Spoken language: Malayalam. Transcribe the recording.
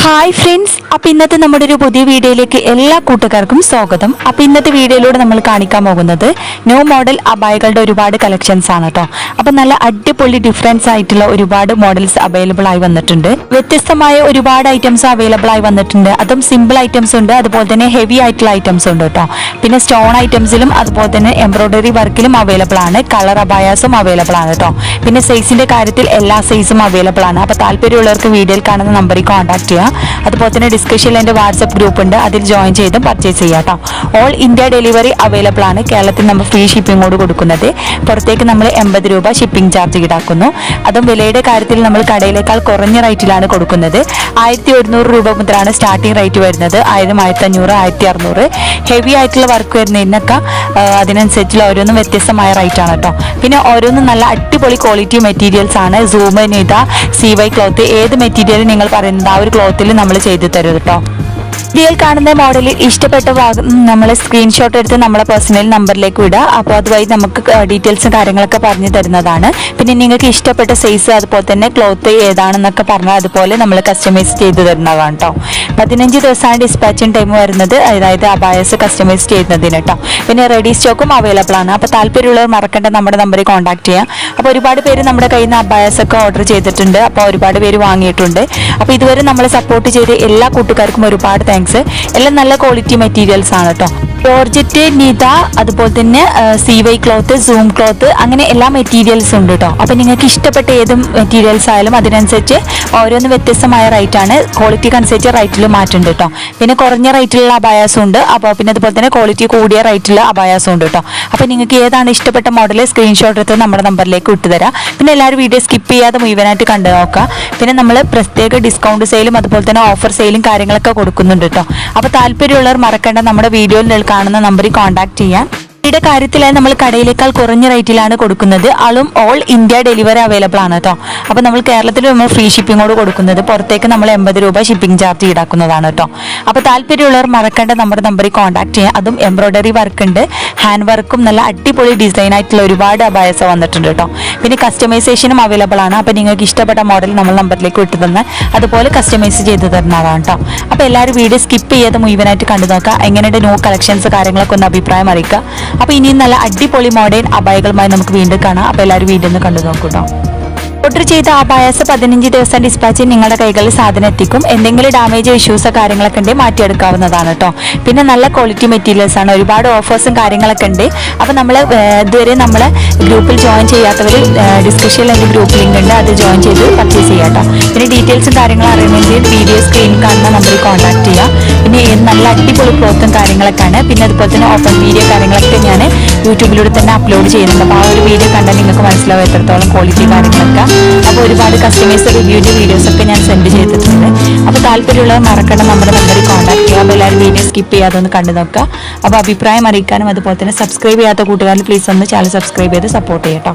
ഹായ് ഫ്രണ്ട്സ്, അപ്പോൾ ഇന്നത്തെ നമ്മുടെ ഒരു പുതിയ വീഡിയോയിലേക്ക് എല്ലാ കൂട്ടുകാർക്കും സ്വാഗതം. അപ്പോൾ ഇന്നത്തെ വീഡിയോയിലൂടെ നമ്മൾ കാണിക്കാൻ പോകുന്നത് ന്യൂ മോഡൽ അബായകളുടെ ഒരുപാട് കളക്ഷൻസ് ആണ് കേട്ടോ. അപ്പോൾ നല്ല അടിപൊളി ഡിഫറൻസ് ആയിട്ടുള്ള ഒരുപാട് മോഡൽസ് അവൈലബിൾ ആയി വന്നിട്ടുണ്ട്. വ്യത്യസ്തമായ ഒരുപാട് ഐറ്റംസ് അവൈലബിൾ ആയി വന്നിട്ടുണ്ട്. അതും സിമ്പിൾ ഐറ്റംസ് ഉണ്ട്, അതുപോലെ തന്നെ ഹെവി ആയിട്ടുള്ള ഐറ്റംസ് ഉണ്ട് കേട്ടോ. പിന്നെ സ്റ്റോൺ ഐറ്റംസിലും അതുപോലെ തന്നെ എംബ്രോയിഡറി വർക്കിലും അവൈലബിൾ ആണ്. കളർ അബായാസും അവൈലബിൾ ആണ് കേട്ടോ. പിന്നെ സൈസിന്റെ കാര്യത്തിൽ എല്ലാ സൈസും അവൈലബിൾ ആണ്. അപ്പോൾ താല്പര്യമുള്ളവർക്ക് വീഡിയോയിൽ കാണുന്ന നമ്പറിൽ കോൺടാക്ട് ചെയ്യാം. അതുപോലെ തന്നെ ഡിസ്കഷനിൽ എൻ്റെ വാട്സപ്പ് ഗ്രൂപ്പ് ഉണ്ട്, അതിൽ ജോയിൻ ചെയ്തും പർച്ചേസ് ചെയ്യാം കേട്ടോ. ഓൾ ഇന്ത്യ ഡെലിവറി അവൈലബിൾ ആണ്. കേരളത്തിൽ നമ്മൾ ഫ്രീ ഷിപ്പിങ്ങോട് കൊടുക്കുന്നത്. പുറത്തേക്ക് നമ്മൾ 80 രൂപ ഷിപ്പിംഗ് ചാർജ് ഈടാക്കുന്നു. അതും വിലയുടെ കാര്യത്തിൽ നമ്മൾ കടയിലേക്കാൾ കുറഞ്ഞ റേറ്റിലാണ് കൊടുക്കുന്നത്. 1100 രൂപ മുതലാണ് സ്റ്റാർട്ടിംഗ് റേറ്റ് വരുന്നത്. 1000, 1500, 1600. ഹെവി ആയിട്ടുള്ള വർക്ക് വരുന്നതിനൊക്കെ അതിനനുസരിച്ചുള്ള ഓരോന്നും വ്യത്യസ്തമായ റേറ്റ് ആണ് കേട്ടോ. പിന്നെ ഓരോന്നും നല്ല അടിപൊളി ക്വാളിറ്റി മെറ്റീരിയൽസ് ആണ്. സൂം, നിത, CY ക്ലോത്ത്, ഏത് മെറ്റീരിയൽ നിങ്ങൾ പറയുന്നത് ആ ഒരു ക്ലോത്തിൽ നമ്മൾ ചെയ്തു തരും കേട്ടോ. വീഡിയോയിൽ കാണുന്ന മോഡലിൽ ഇഷ്ടപ്പെട്ട ഭാഗം നമ്മൾ സ്ക്രീൻഷോട്ട് എടുത്ത് നമ്മളെ പേഴ്സണൽ നമ്പറിലേക്ക് വിടുക. അപ്പോൾ അതുവഴി നമുക്ക് ഡീറ്റെയിൽസും കാര്യങ്ങളൊക്കെ പറഞ്ഞു തരുന്നതാണ്. പിന്നെ നിങ്ങൾക്ക് ഇഷ്ടപ്പെട്ട സൈസ് അതുപോലെ തന്നെ ക്ലോത്ത് ഏതാണെന്നൊക്കെ പറഞ്ഞാൽ അതുപോലെ നമ്മൾ കസ്റ്റമൈസ് ചെയ്ത് തരുന്നതാണ് കേട്ടോ. 15 ദിവസമാണ് ഡിസ്പാച്ചിങ് ടൈം വരുന്നത്, അതായത് അബായസ് കസ്റ്റമൈസ് ചെയ്യുന്നതിന് കേട്ടോ. പിന്നെ റെഡി സ്റ്റോക്കും അവൈലബിൾ ആണ്. അപ്പോൾ താല്പര്യമുള്ളവർ മറക്കേണ്ട നമ്മുടെ നമ്പറിൽ കോൺടാക്ട് ചെയ്യാം. അപ്പോൾ ഒരുപാട് പേര് നമ്മുടെ കയ്യിൽ നിന്ന് അബായസ് ഒക്കെ ഓർഡർ ചെയ്തിട്ടുണ്ട്. അപ്പോൾ ഒരുപാട് പേര് വാങ്ങിയിട്ടുണ്ട്. അപ്പോൾ ഇതുവരെ നമ്മളെ സപ്പോർട്ട് ചെയ്ത എല്ലാ കൂട്ടുകാർക്കും ഒരുപാട് താങ്ക്സ്. എല്ലാം നല്ല ക്വാളിറ്റി മെറ്റീരിയൽസ് ആണ് കേട്ടോ. ജോർജറ്റ്, നിത, അതുപോലെ തന്നെ CY ക്ലോത്ത്, സൂം ക്ലോത്ത്, അങ്ങനെ എല്ലാ മെറ്റീരിയൽസും ഉണ്ട് കേട്ടോ. അപ്പോൾ നിങ്ങൾക്ക് ഇഷ്ടപ്പെട്ട ഏത് മെറ്റീരിയൽസ് ആയാലും അതിനനുസരിച്ച് ഓരോന്ന് വ്യത്യസ്തമായ റേറ്റ് ആണ്. ക്വാളിറ്റിക്ക് അനുസരിച്ച് റേറ്റിൽ മാറ്റുണ്ട് കേട്ടോ. പിന്നെ കുറഞ്ഞ റേറ്റിലുള്ള അബായാസും ഉണ്ട്. അപ്പോൾ പിന്നെ അതുപോലെ തന്നെ ക്വാളിറ്റി കൂടിയ റേറ്റിലുള്ള അബായാസും ഉണ്ട് കേട്ടോ. അപ്പോൾ നിങ്ങൾക്ക് ഏതാണ് ഇഷ്ടപ്പെട്ട മോഡൽ സ്ക്രീൻഷോട്ട് എടുത്ത് നമ്മുടെ നമ്പറിലേക്ക് വിട്ടുതരാം. പിന്നെ എല്ലാവരും വീഡിയോ സ്കിപ്പ് ചെയ്യാതെ മുഴുവനായിട്ട് കണ്ടു നോക്കുക. പിന്നെ നമ്മൾ പ്രത്യേക ഡിസ്കൗണ്ട് സെയിലും അതുപോലെ തന്നെ ഓഫർ സെയിലും കാര്യങ്ങളൊക്കെ കൊടുക്കുന്നുണ്ട് കേട്ടോ. അപ്പോൾ താല്പര്യമുള്ളവർ മറക്കേണ്ട നമ്മുടെ വീഡിയോയിൽ കാണുന്ന നമ്പറിൽ കോൺടാക്ട് ചെയ്യാം. യുടെ കാര്യത്തിലായി നമ്മൾ കടയിലേക്കാൾ കുറഞ്ഞ റേറ്റിലാണ് കൊടുക്കുന്നത്. ആളും ഓൾ ഇന്ത്യ ഡെലിവറി അവൈലബിൾ ആണ് കേട്ടോ. അപ്പോൾ നമ്മൾ കേരളത്തിൽ നമ്മൾ ഫ്രീ ഷിപ്പിങ്ങോട് കൊടുക്കുന്നത്. പുറത്തേക്ക് നമ്മൾ 80 രൂപ ഷിപ്പിംഗ് ചാർജ് ഈടാക്കുന്നതാണ് കേട്ടോ. അപ്പോൾ താല്പര്യമുള്ളവർ മറക്കേണ്ട നമ്മുടെ നമ്പറിൽ കോൺടാക്ട് ചെയ്യാം. അതും എംബ്രോയിഡറി വർക്ക് ഉണ്ട്, ഹാൻഡ് വർക്കും നല്ല അടിപൊളി ഡിസൈൻ ആയിട്ടുള്ള ഒരുപാട് അബായസ് വന്നിട്ടുണ്ട് കേട്ടോ. പിന്നെ കസ്റ്റമൈസേഷനും അവൈലബിൾ ആണ്. അപ്പോൾ നിങ്ങൾക്ക് ഇഷ്ടപ്പെട്ട മോഡൽ നമ്മൾ നമ്പറിലേക്ക് വിട്ടു തന്നെ അതുപോലെ കസ്റ്റമൈസ് ചെയ്ത് തരുന്നതാണ് കേട്ടോ. അപ്പോൾ എല്ലാവരും വീഡിയോ സ്കിപ്പ് ചെയ്യാതെ മുഴുവനായിട്ട് കണ്ടു നോക്കുക. എങ്ങനെയുണ്ട് ന്യൂ കളക്ഷൻസ് കാര്യങ്ങളൊക്കെ ഒന്ന് അഭിപ്രായം അറിയിക്കുക. അപ്പോൾ ഇനിയും നല്ല അടിപൊളി മോഡേൺ അബായകളുമായി നമുക്ക് വീണ്ടും കാണാം. അപ്പോൾ എല്ലാവരും വീഡിയോ ഒന്ന് കണ്ടു നോക്കൂട്ടോ. ഓർഡർ ചെയ്ത അബായസ് 15 ദിവസം ഡിസ്പാച്ച് നിങ്ങളുടെ കൈകളിൽ സാധനം എത്തിക്കും. എന്തെങ്കിലും ഡാമേജ് ഇഷ്യൂസോ കാര്യങ്ങളൊക്കെ ഉണ്ടെങ്കിൽ മാറ്റിയെടുക്കാവുന്നതാണ് കേട്ടോ. പിന്നെ നല്ല ക്വാളിറ്റി മെറ്റീരിയൽസ് ആണ്. ഒരുപാട് ഓഫേഴ്സും കാര്യങ്ങളൊക്കെ ഉണ്ട്. അപ്പോൾ നമ്മൾ ഇതുവരെ നമ്മളെ ഗ്രൂപ്പിൽ ജോയിൻ ചെയ്യാത്തവർ ഡിസ്കഷനിൽ എൻ്റെ ഗ്രൂപ്പ് ലിങ്ക് ഉണ്ട്, അത് ജോയിൻ ചെയ്ത് പർച്ചേസ് ചെയ്യാം കേട്ടോ. പിന്നെ ഡീറ്റെയിൽസും കാര്യങ്ങളും അറിയണമെങ്കിൽ വീഡിയോ സ്ക്രീനിൽ കാണുന്ന നമ്പറിൽ കോൺടാക്ട് ചെയ്യാം. പിന്നെ നല്ല അടിപൊളി ക്ലോത്തും കാര്യങ്ങളൊക്കെ ആണ്. പിന്നെ അതുപോലെ തന്നെ ഓപ്പൺ വീഡിയോ കാര്യങ്ങളൊക്കെ ഞാൻ യൂട്യൂബിലൂടെ തന്നെ അപ്ലോഡ് ചെയ്യുന്നുണ്ട്. അപ്പോൾ ആ ഒരു വീഡിയോ കണ്ടാൽ നിങ്ങൾക്ക് മനസ്സിലാവും എത്രത്തോളം ക്വാളിറ്റി കാര്യങ്ങളൊക്കെ. അപ്പോൾ ഒരുപാട് കസ്റ്റമേഴ്സ് റിവ്യൂവിൻ്റെ വീഡിയോസൊക്കെ ഞാൻ സെൻഡ് ചെയ്തിട്ടുണ്ട്. അപ്പോൾ താല്പര്യമുള്ളവർ മറക്കണം നമ്മുടെ നമ്പറിൽ കോൺടാക്ട് ചെയ്യുക. അപ്പോൾ എല്ലാവരും വീഡിയോ സ്കിപ്പ് ചെയ്യാതെ ഒന്ന് കണ്ടു നോക്കുക. അപ്പോൾ അഭിപ്രായം അറിയിക്കാനും അതുപോലെ തന്നെ സബ്സ്ക്രൈബ് ചെയ്യാത്ത കൂട്ടുകാരിൽ പ്ലീസ് ഒന്ന് ചാനൽ സബ്സ്ക്രൈബ് ചെയ്ത് സപ്പോർട്ട് ചെയ്യട്ടോ.